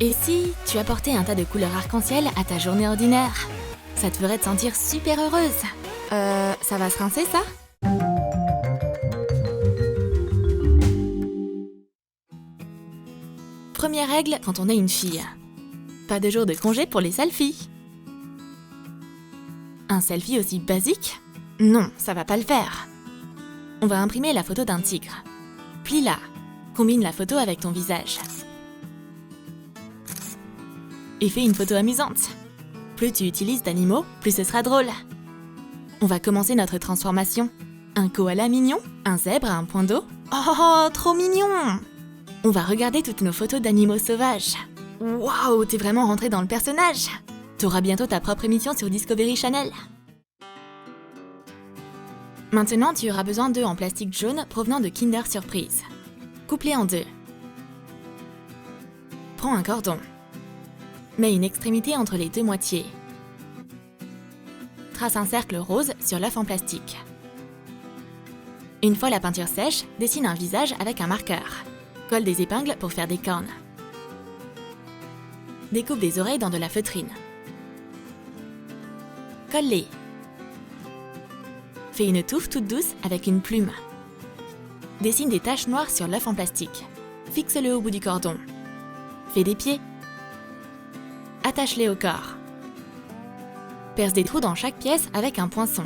Et si tu apportais un tas de couleurs arc-en-ciel à ta journée ordinaire? Ça te ferait te sentir super heureuse. Ça va se rincer, ça? Première règle quand on est une fille. Pas de jour de congé pour les selfies. Un selfie aussi basique? Non, ça va pas le faire. On va imprimer la photo d'un tigre. Plie-la. Combine la photo avec ton visage. Et fais une photo amusante. Plus tu utilises d'animaux, plus ce sera drôle. On va commencer notre transformation. Un koala mignon? Un zèbre à un point d'eau? Oh, trop mignon! On va regarder toutes nos photos d'animaux sauvages. Waouh, t'es vraiment rentré dans le personnage! T'auras bientôt ta propre émission sur Discovery Channel. Maintenant, tu auras besoin d'œufs en plastique jaune provenant de Kinder Surprise. Coupe-les en deux. Prends un cordon. Mets une extrémité entre les deux moitiés. Trace un cercle rose sur l'œuf en plastique. Une fois la peinture sèche, dessine un visage avec un marqueur. Colle des épingles pour faire des cornes. Découpe des oreilles dans de la feutrine. Colle-les. Fais une touffe toute douce avec une plume. Dessine des taches noires sur l'œuf en plastique. Fixe-le au bout du cordon. Fais des pieds. Attache-les au corps. Perce des trous dans chaque pièce avec un poinçon.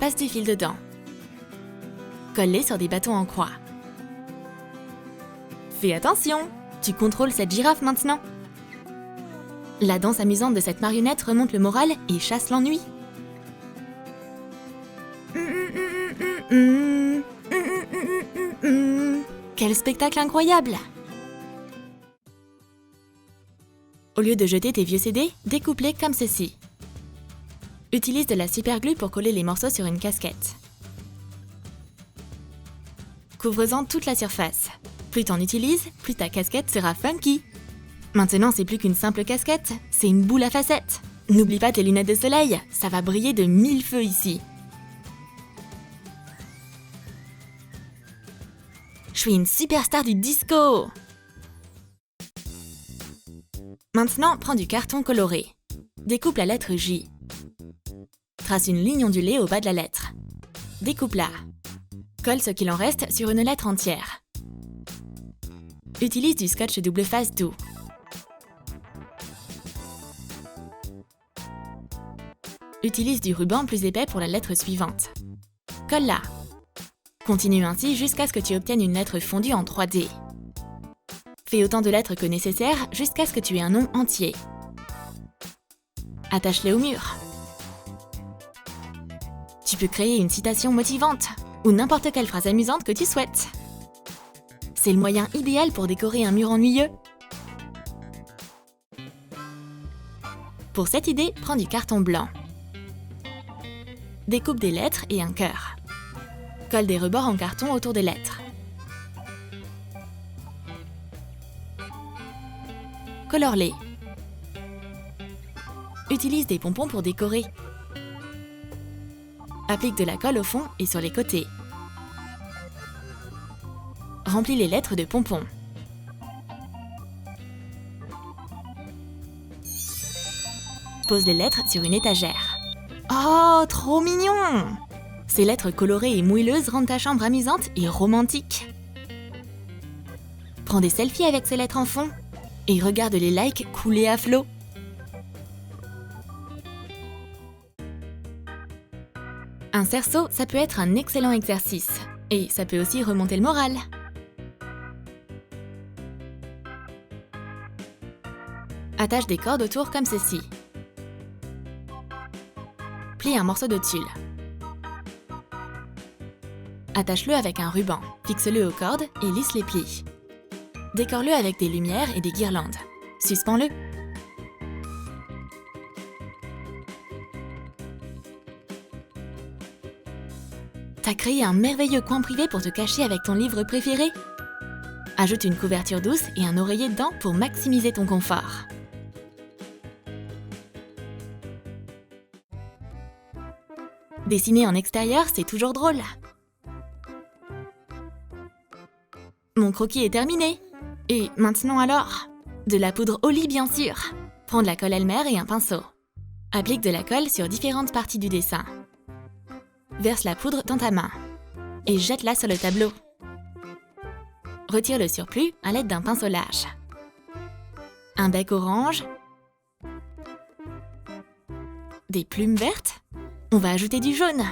Passe du fil dedans. Colle-les sur des bâtons en croix. Fais attention, tu contrôles cette girafe maintenant. La danse amusante de cette marionnette remonte le moral et chasse l'ennui. Quel spectacle incroyable! Au lieu de jeter tes vieux CD, découpe-les comme ceci. Utilise de la superglue pour coller les morceaux sur une casquette. Couvre-en toute la surface. Plus t'en utilises, plus ta casquette sera funky. Maintenant, c'est plus qu'une simple casquette, c'est une boule à facettes. N'oublie pas tes lunettes de soleil, ça va briller de 1000 feux ici. Je suis une superstar du disco! Maintenant, prends du carton coloré. Découpe la lettre J. Trace une ligne ondulée au bas de la lettre. Découpe-la. Colle ce qu'il en reste sur une lettre entière. Utilise du scotch double face doux. Utilise du ruban plus épais pour la lettre suivante. Colle-la. Continue ainsi jusqu'à ce que tu obtiennes une lettre fondue en 3D. Fais autant de lettres que nécessaire jusqu'à ce que tu aies un nom entier. Attache-les au mur. Tu peux créer une citation motivante ou n'importe quelle phrase amusante que tu souhaites. C'est le moyen idéal pour décorer un mur ennuyeux. Pour cette idée, prends du carton blanc. Découpe des lettres et un cœur. Colle des rebords en carton autour des lettres. Colore-les. Utilise des pompons pour décorer. Applique de la colle au fond et sur les côtés. Remplis les lettres de pompons. Pose les lettres sur une étagère. Oh, trop mignon! Ces lettres colorées et moelleuses rendent ta chambre amusante et romantique. Prends des selfies avec ces lettres en fond et regarde les likes couler à flot. Un cerceau, ça peut être un excellent exercice. Et ça peut aussi remonter le moral. Attache des cordes autour comme ceci. Plie un morceau de tulle. Attache-le avec un ruban, fixe-le aux cordes et lisse les plis. Décore-le avec des lumières et des guirlandes. Suspends-le. T'as créé un merveilleux coin privé pour te cacher avec ton livre préféré. Ajoute une couverture douce et un oreiller dedans pour maximiser ton confort. Dessiner en extérieur, c'est toujours drôle. Mon croquis est terminé. Et maintenant alors? De la poudre au lit, bien sûr. Prends de la colle Elmer et un pinceau. Applique de la colle sur différentes parties du dessin. Verse la poudre dans ta main et jette-la sur le tableau. Retire le surplus à l'aide d'un pinceau large. Un bec orange. Des plumes vertes. On va ajouter du jaune.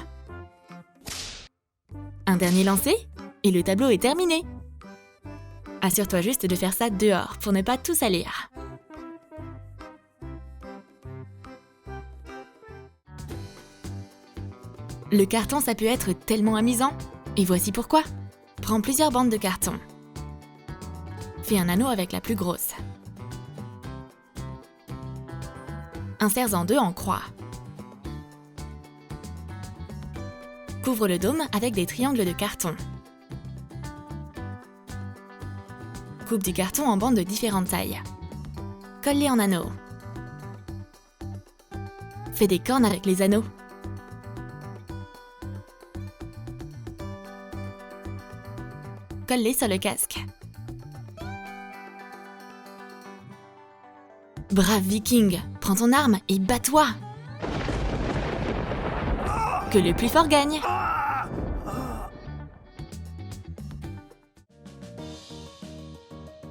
Un dernier lancer et le tableau est terminé. Assure-toi juste de faire ça dehors pour ne pas tout salir. Le carton, ça peut être tellement amusant. Et voici pourquoi. Prends plusieurs bandes de carton. Fais un anneau avec la plus grosse. Insère-en 2 en croix. Couvre le dôme avec des triangles de carton. Coupe du carton en bandes de différentes tailles. Colle-les en anneaux. Fais des cornes avec les anneaux. Colle-les sur le casque. Brave Viking, prends ton arme et bats-toi. Que le plus fort gagne.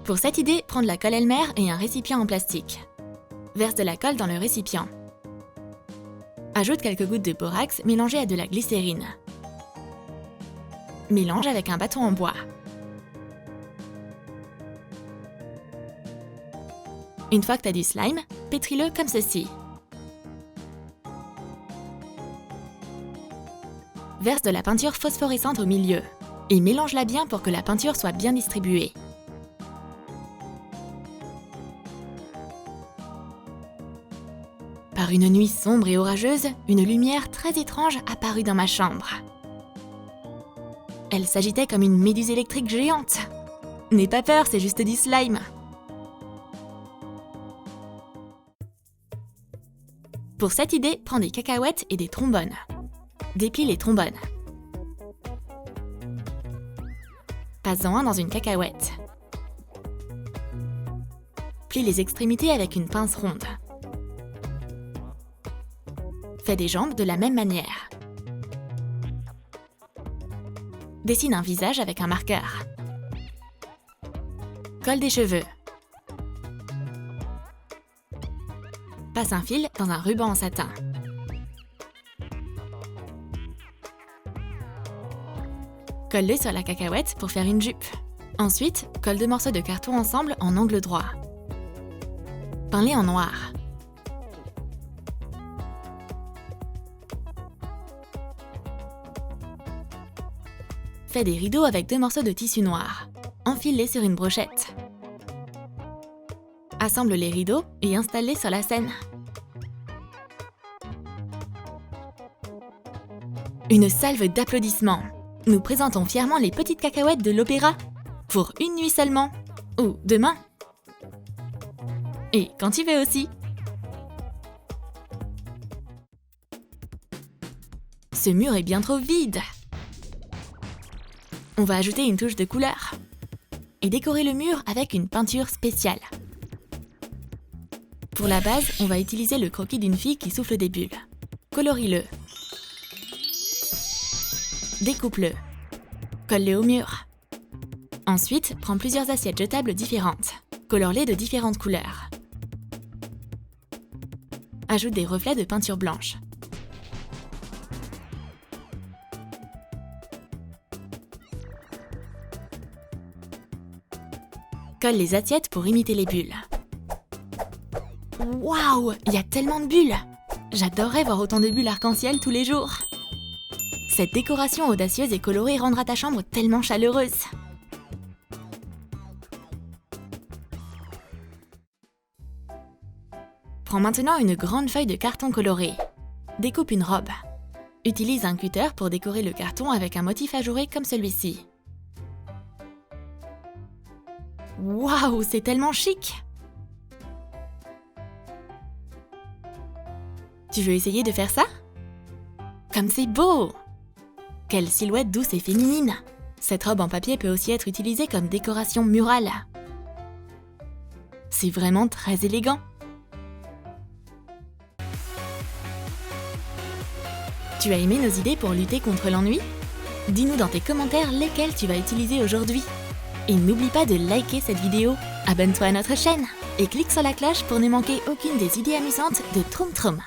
Pour cette idée, prends de la colle Elmer et un récipient en plastique. Verse de la colle dans le récipient. Ajoute quelques gouttes de borax mélangées à de la glycérine. Mélange avec un bâton en bois. Une fois que tu as du slime, pétris-le comme ceci. Verse de la peinture phosphorescente au milieu et mélange-la bien pour que la peinture soit bien distribuée. Par une nuit sombre et orageuse, une lumière très étrange apparut dans ma chambre. Elle s'agitait comme une méduse électrique géante. N'aie pas peur, c'est juste du slime. Pour cette idée, prends des cacahuètes et des trombones. Déplie les trombones. Passe-en un dans une cacahuète. Plie les extrémités avec une pince ronde. Fais des jambes de la même manière. Dessine un visage avec un marqueur. Colle des cheveux. Passe un fil dans un ruban en satin. Colle-le sur la cacahuète pour faire une jupe. Ensuite, colle 2 morceaux de carton ensemble en angle droit. Peins-les en noir. Fais des rideaux avec 2 morceaux de tissu noir. Enfile-les sur une brochette. Assemble les rideaux et installe-les sur la scène. Une salve d'applaudissements. Nous présentons fièrement les petites cacahuètes de l'opéra. Pour une nuit seulement. Ou demain. Et quand tu veux aussi. Ce mur est bien trop vide. On va ajouter une touche de couleur. Et décorer le mur avec une peinture spéciale. Pour la base, on va utiliser le croquis d'une fille qui souffle des bulles. Colorie-le. Découpe-le. Colle-le au mur. Ensuite, prends plusieurs assiettes jetables différentes. Colore-les de différentes couleurs. Ajoute des reflets de peinture blanche. Colle les assiettes pour imiter les bulles. Waouh, il y a tellement de bulles! J'adorerais voir autant de bulles arc-en-ciel tous les jours. Cette décoration audacieuse et colorée rendra ta chambre tellement chaleureuse. Prends maintenant une grande feuille de carton coloré. Découpe une robe. Utilise un cutter pour décorer le carton avec un motif ajouré comme celui-ci. Waouh, c'est tellement chic! Tu veux essayer de faire ça? Comme c'est beau! Quelle silhouette douce et féminine! Cette robe en papier peut aussi être utilisée comme décoration murale. C'est vraiment très élégant. Tu as aimé nos idées pour lutter contre l'ennui? Dis-nous dans tes commentaires lesquelles tu vas utiliser aujourd'hui. Et n'oublie pas de liker cette vidéo, abonne-toi à notre chaîne et clique sur la cloche pour ne manquer aucune des idées amusantes de Troom Troom.